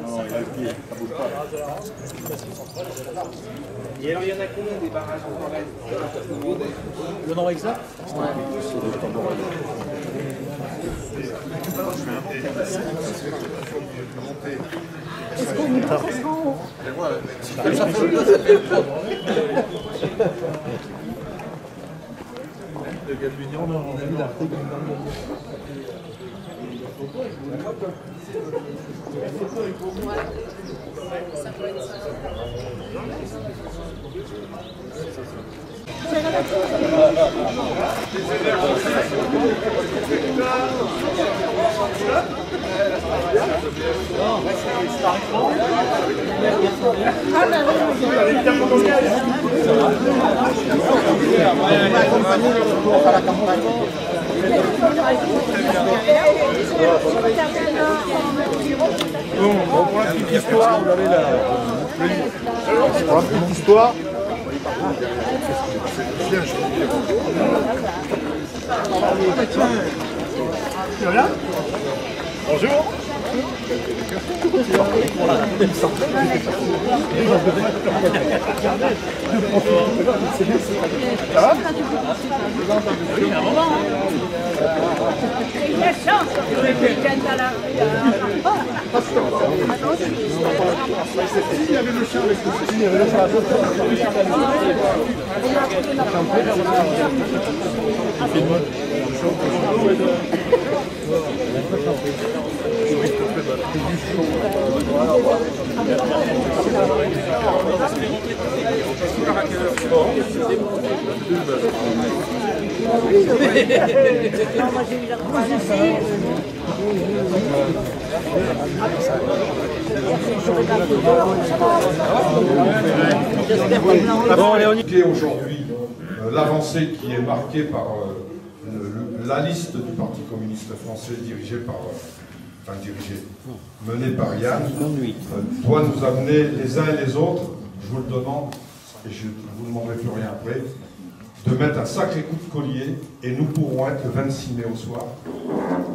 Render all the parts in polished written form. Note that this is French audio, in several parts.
Non, il a le pied, ça bouge pas. Et alors, il y en a combien des barrages en Corrèze? Le nom exact? Ouais. Est-ce qu'on est pas très en haut? Le gars de l'Union, on a vu l'article dans le Bon, pour la petite histoire, vous avez la... Pour la petite histoire... Voilà. Bonjour. Ça va? Il y a chance que les week-ends à la rue. Il y avait le chien avec le chien, il y avait le chat. Moi j'ai eu la Aujourd'hui, l'avancée qui est marquée par la liste du Parti communiste français menée par Yann, doit nous amener les uns et les autres, je vous le demande, et je ne vous demanderai plus rien après, de mettre un sacré coup de collier, et nous pourrons être le 26 mai au soir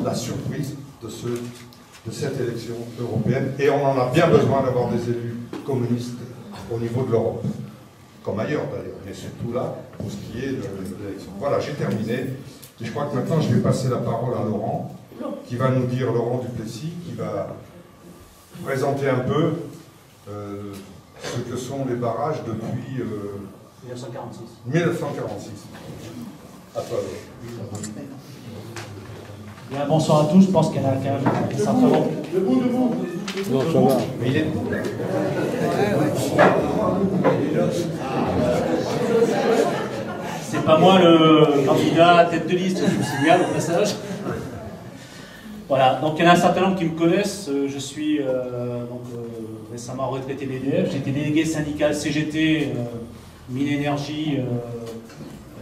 la surprise de cette élection européenne, et on en a bien besoin d'avoir des élus communistes au niveau de l'Europe, comme ailleurs d'ailleurs, mais surtout là, pour ce qui est de l'élection. Voilà, j'ai terminé, et je crois que maintenant je vais passer la parole à Laurent, qui va nous dire, Laurent Duplessis, qui va présenter un peu ce que sont les barrages depuis 1946. À toi, Laurent. Bien, bonsoir à tous, je pense qu'il y en a quand même un certain nombre. Debout. Non, ça va. Mais il est debout. C'est pas moi le candidat tête de liste, je vous signale au passage. Voilà, donc il y en a un certain nombre qui me connaissent. Je suis récemment retraité d'EDF. J'ai été délégué syndical CGT, Mine Énergie,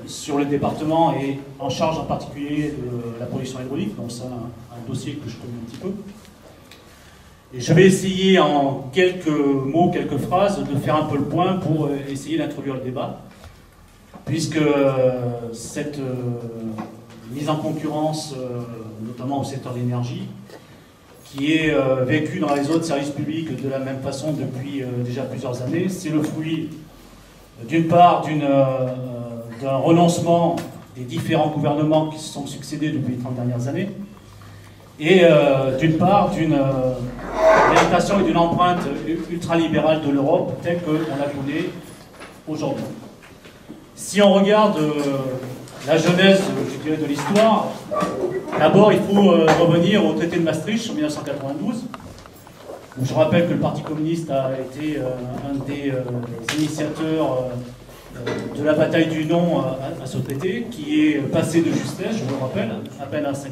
sur le département et en charge en particulier de la production hydraulique. Donc c'est un dossier que je connais un petit peu. Et je vais essayer en quelques mots, quelques phrases, de faire un peu le point pour essayer d'introduire le débat. Puisque cette mise en concurrence, notamment au secteur de l'énergie, qui est vécue dans les autres services publics de la même façon depuis déjà plusieurs années, c'est le fruit d'une part d'un renoncement des différents gouvernements qui se sont succédés depuis les 30 dernières années, et d'une part d'une orientation et d'une empreinte ultralibérale de l'Europe telle qu'on la connaît aujourd'hui. Si on regarde la genèse, je dirais, de l'histoire, d'abord il faut revenir au traité de Maastricht en 1992, où je rappelle que le Parti communiste a été un des initiateurs de la bataille du non à ce traité, qui est passé de justesse, je vous le rappelle, à peine à 50%,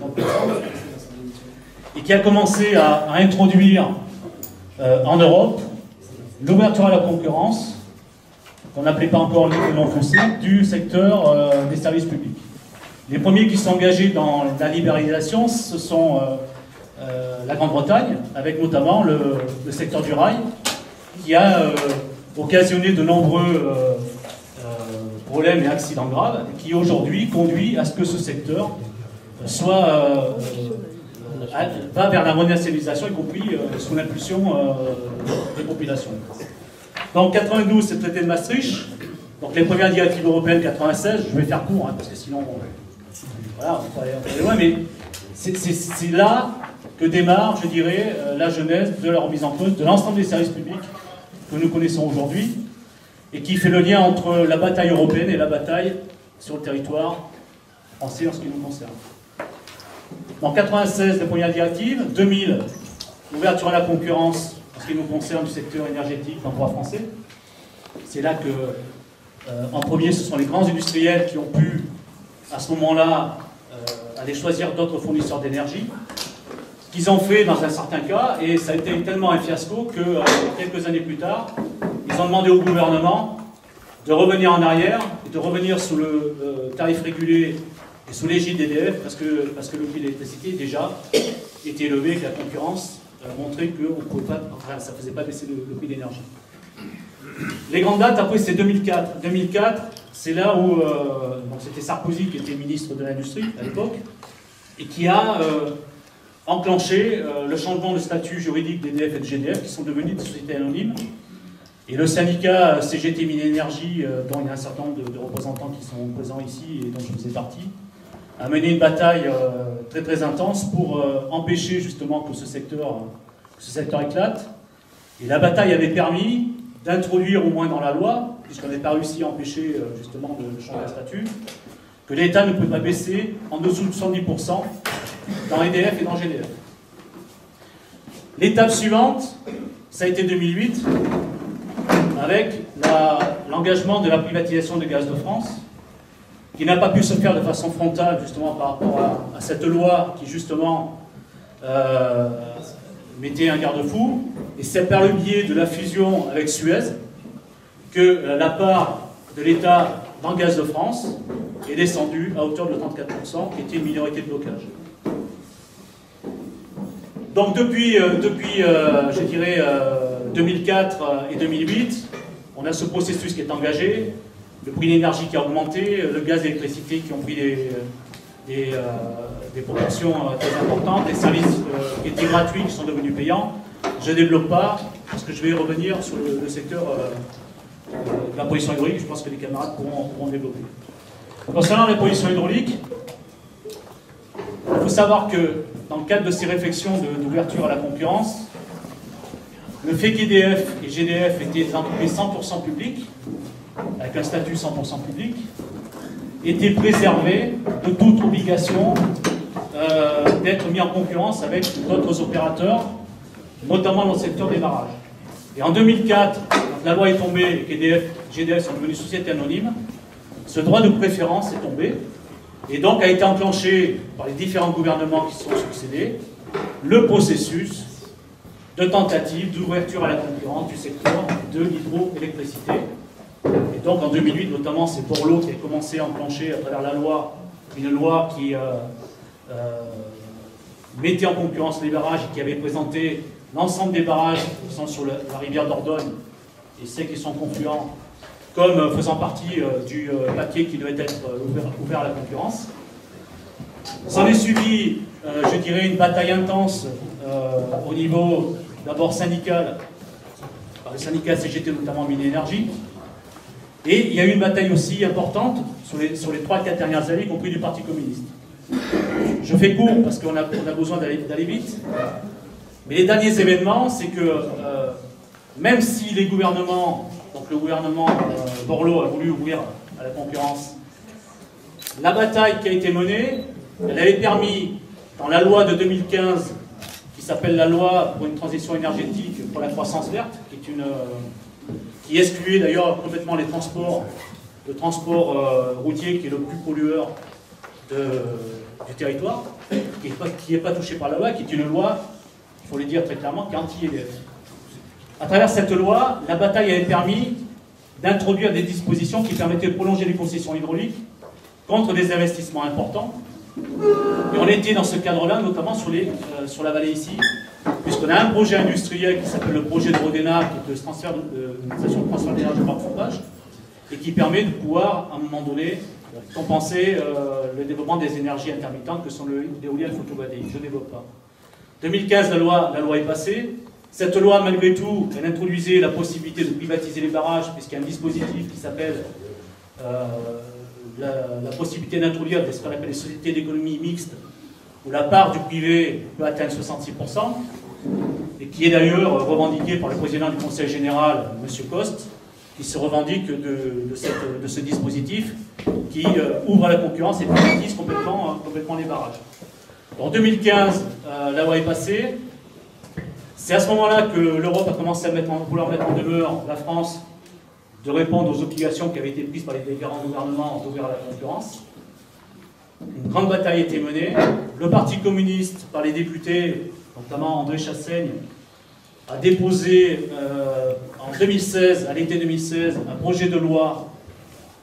et qui a commencé à introduire en Europe l'ouverture à la concurrence, qu'on n'appelait pas encore libre et non faussé, du secteur des services publics. Les premiers qui sont engagés dans la libéralisation, ce sont la Grande-Bretagne, avec notamment le secteur du rail, qui a occasionné de nombreux problèmes et accidents graves, qui aujourd'hui conduit à ce que ce secteur va vers la mondialisation, y compris sous l'impulsion des populations. Donc 92, c'est le traité de Maastricht. Donc les premières directives européennes, 96, je vais faire court, hein, parce que sinon, voilà, on peut aller loin, mais c'est là que démarre, je dirais, la genèse de la remise en cause de l'ensemble des services publics que nous connaissons aujourd'hui, et qui fait le lien entre la bataille européenne et la bataille sur le territoire français en ce qui nous concerne. En 96, les premières directives. 2000, l'ouverture à la concurrence en ce qui nous concerne du secteur énergétique en droit français. C'est là que, en premier, ce sont les grands industriels qui ont pu, à ce moment-là, aller choisir d'autres fournisseurs d'énergie, qu'ils ont fait dans un certain cas, et ça a été tellement un fiasco que, quelques années plus tard, ils ont demandé au gouvernement de revenir en arrière, et de revenir sous le tarif régulé et sous l'égide d'EDF, parce que le prix de l'électricité déjà était élevé, que la concurrence montrait que ça ne faisait pas baisser le prix de l'énergie. Les grandes dates, après, c'est 2004. 2004, c'est là où c'était Sarkozy qui était ministre de l'Industrie à l'époque, et qui a enclenché le changement de statut juridique d'EDF et de GDF, qui sont devenus des sociétés anonymes. Et le syndicat CGT Minénergie, dont il y a un certain nombre de représentants qui sont présents ici et dont je faisais partie, a mené une bataille très très intense pour empêcher justement que ce secteur éclate. Et la bataille avait permis d'introduire au moins dans la loi, puisqu'on n'avait pas réussi à empêcher justement de changer le statut, que l'État ne pouvait pas baisser en dessous de 70% dans EDF et dans GDF. L'étape suivante, ça a été 2008, avec l'engagement de la privatisation de Gaz de France, qui n'a pas pu se faire de façon frontale, justement, par rapport à cette loi qui, justement, mettait un garde-fou. Et c'est par le biais de la fusion avec Suez que la part de l'État dans Gaz de France est descendue à hauteur de 34%, qui était une minorité de blocage. Donc depuis je dirais, 2004 et 2008, on a ce processus qui est engagé, le prix de l'énergie qui a augmenté, le gaz et l'électricité qui ont pris des proportions très importantes, des services qui étaient gratuits qui sont devenus payants. Je ne développe pas, parce que je vais revenir sur le secteur de la pollution hydraulique, je pense que les camarades pourront développer. Concernant la pollution hydraulique, il faut savoir que dans le cadre de ces réflexions d'ouverture à la concurrence, le fait qu'EDF et GDF étaient des entreprises 100% publiques, avec un statut 100% public, étaient préservés de toute obligation d'être mis en concurrence avec d'autres opérateurs, notamment dans le secteur des barrages. Et en 2004, quand la loi est tombée et qu'EDF et GDF sont devenus sociétés anonymes, ce droit de préférence est tombé, et donc a été enclenché par les différents gouvernements qui se sont succédés, le processus de tentative d'ouverture à la concurrence du secteur de l'hydroélectricité. Et donc en 2008, notamment, c'est Borloo qui a commencé à enclencher à travers la loi, une loi qui mettait en concurrence les barrages et qui avait présenté l'ensemble des barrages qui sont sur la rivière Dordogne et ceux qui sont confluents comme faisant partie du paquet qui devait être ouvert à la concurrence. S'en est suivi, je dirais, une bataille intense au niveau d'abord syndical, par le syndicat CGT notamment Minénergie, et il y a eu une bataille aussi importante sur les 3-4 dernières années, y compris du Parti communiste. Je fais court parce qu'on a besoin d'aller vite, mais les derniers événements, c'est que même si les gouvernements, donc le gouvernement Borloo a voulu ouvrir à la concurrence, la bataille qui a été menée, elle avait permis, dans la loi de 2015, qui s'appelle la loi pour une transition énergétique pour la croissance verte, qui excluait d'ailleurs complètement le transport routier, qui est le plus pollueur du territoire, qui n'est pas touché par la loi, qui est une loi, il faut le dire très clairement, qui est anti-EDF. À travers cette loi, la bataille avait permis d'introduire des dispositions qui permettaient de prolonger les concessions hydrauliques contre des investissements importants. Et on était dans ce cadre-là, notamment sur la vallée ici, puisqu'on a un projet industriel qui s'appelle le projet de Rodena, qui est une station de transfert d'énergie par pompage, et qui permet de pouvoir, à un moment donné, compenser le développement des énergies intermittentes que sont l'éolienne photovoltaïque. Je ne développe pas. 2015, la loi est passée. Cette loi, malgré tout, elle introduisait la possibilité de privatiser les barrages, puisqu'il y a un dispositif qui s'appelle la possibilité d'introduire ce qu'on appelle les sociétés d'économie mixte, où la part du privé peut atteindre 66%, et qui est d'ailleurs revendiqué par le président du Conseil général, M. Coste, qui se revendique de ce dispositif qui ouvre à la concurrence et privatise complètement les barrages. En 2015, la loi est passée. C'est à ce moment-là que l'Europe a commencé à vouloir mettre en demeure la France de répondre aux obligations qui avaient été prises par les différents gouvernements d'ouvrir à la concurrence. Une grande bataille a été menée. Le Parti communiste, par les députés, notamment André Chassaigne, a déposé en 2016, à l'été 2016, un projet de loi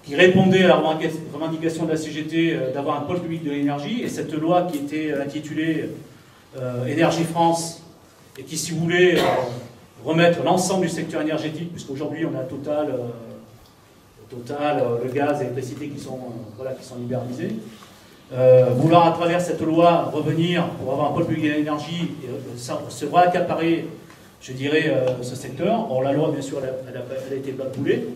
qui répondait à la revendication de la CGT d'avoir un pôle public de l'énergie. Et cette loi qui était intitulée Énergie France, et qui, si vous voulez, remettre l'ensemble du secteur énergétique, puisqu'aujourd'hui on a Total, le gaz et l'électricité qui sont libéralisés, vouloir à travers cette loi revenir pour avoir un pôle public de l'énergie et se réaccaparer, je dirais, ce secteur. Or la loi, bien sûr, elle a été baboulée,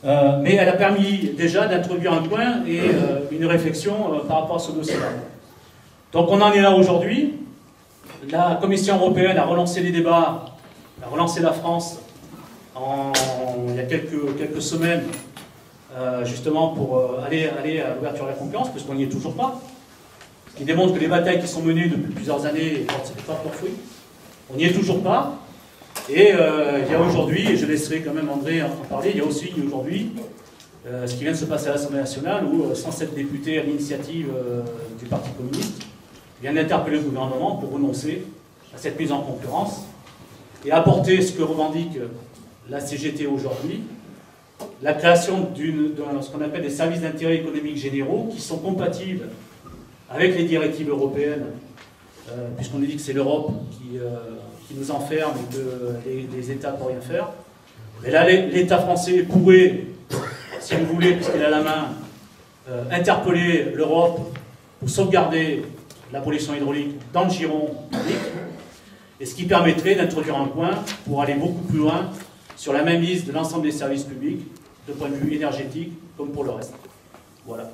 mais elle a permis déjà d'introduire un point et une réflexion par rapport à ce dossier-là. Donc on en est là aujourd'hui. La Commission européenne a relancé les débats, a relancé la France il y a quelques semaines, justement pour aller à l'ouverture de la concurrence, puisqu'on n'y est toujours pas. Ce qui démontre que les batailles qui sont menées depuis plusieurs années ne portent pas leurs fruits. On n'y est toujours pas. Et il y a aujourd'hui, et je laisserai quand même André en parler, il y a aussi aujourd'hui ce qui vient de se passer à l'Assemblée nationale, où 107 députés à l'initiative du Parti communiste viennent d'interpeller le gouvernement pour renoncer à cette mise en concurrence et apporter ce que revendique la CGT aujourd'hui, la création de ce qu'on appelle des services d'intérêt économique généraux qui sont compatibles avec les directives européennes, puisqu'on nous dit que c'est l'Europe qui nous enferme et que les États ne peuvent rien faire. Mais là, l'État français pourrait, si vous voulez, puisqu'il a la main, interpeller l'Europe pour sauvegarder la pollution hydraulique dans le giron public, et ce qui permettrait d'introduire un point pour aller beaucoup plus loin sur la même liste de l'ensemble des services publics, de point de vue énergétique, comme pour le reste. Voilà.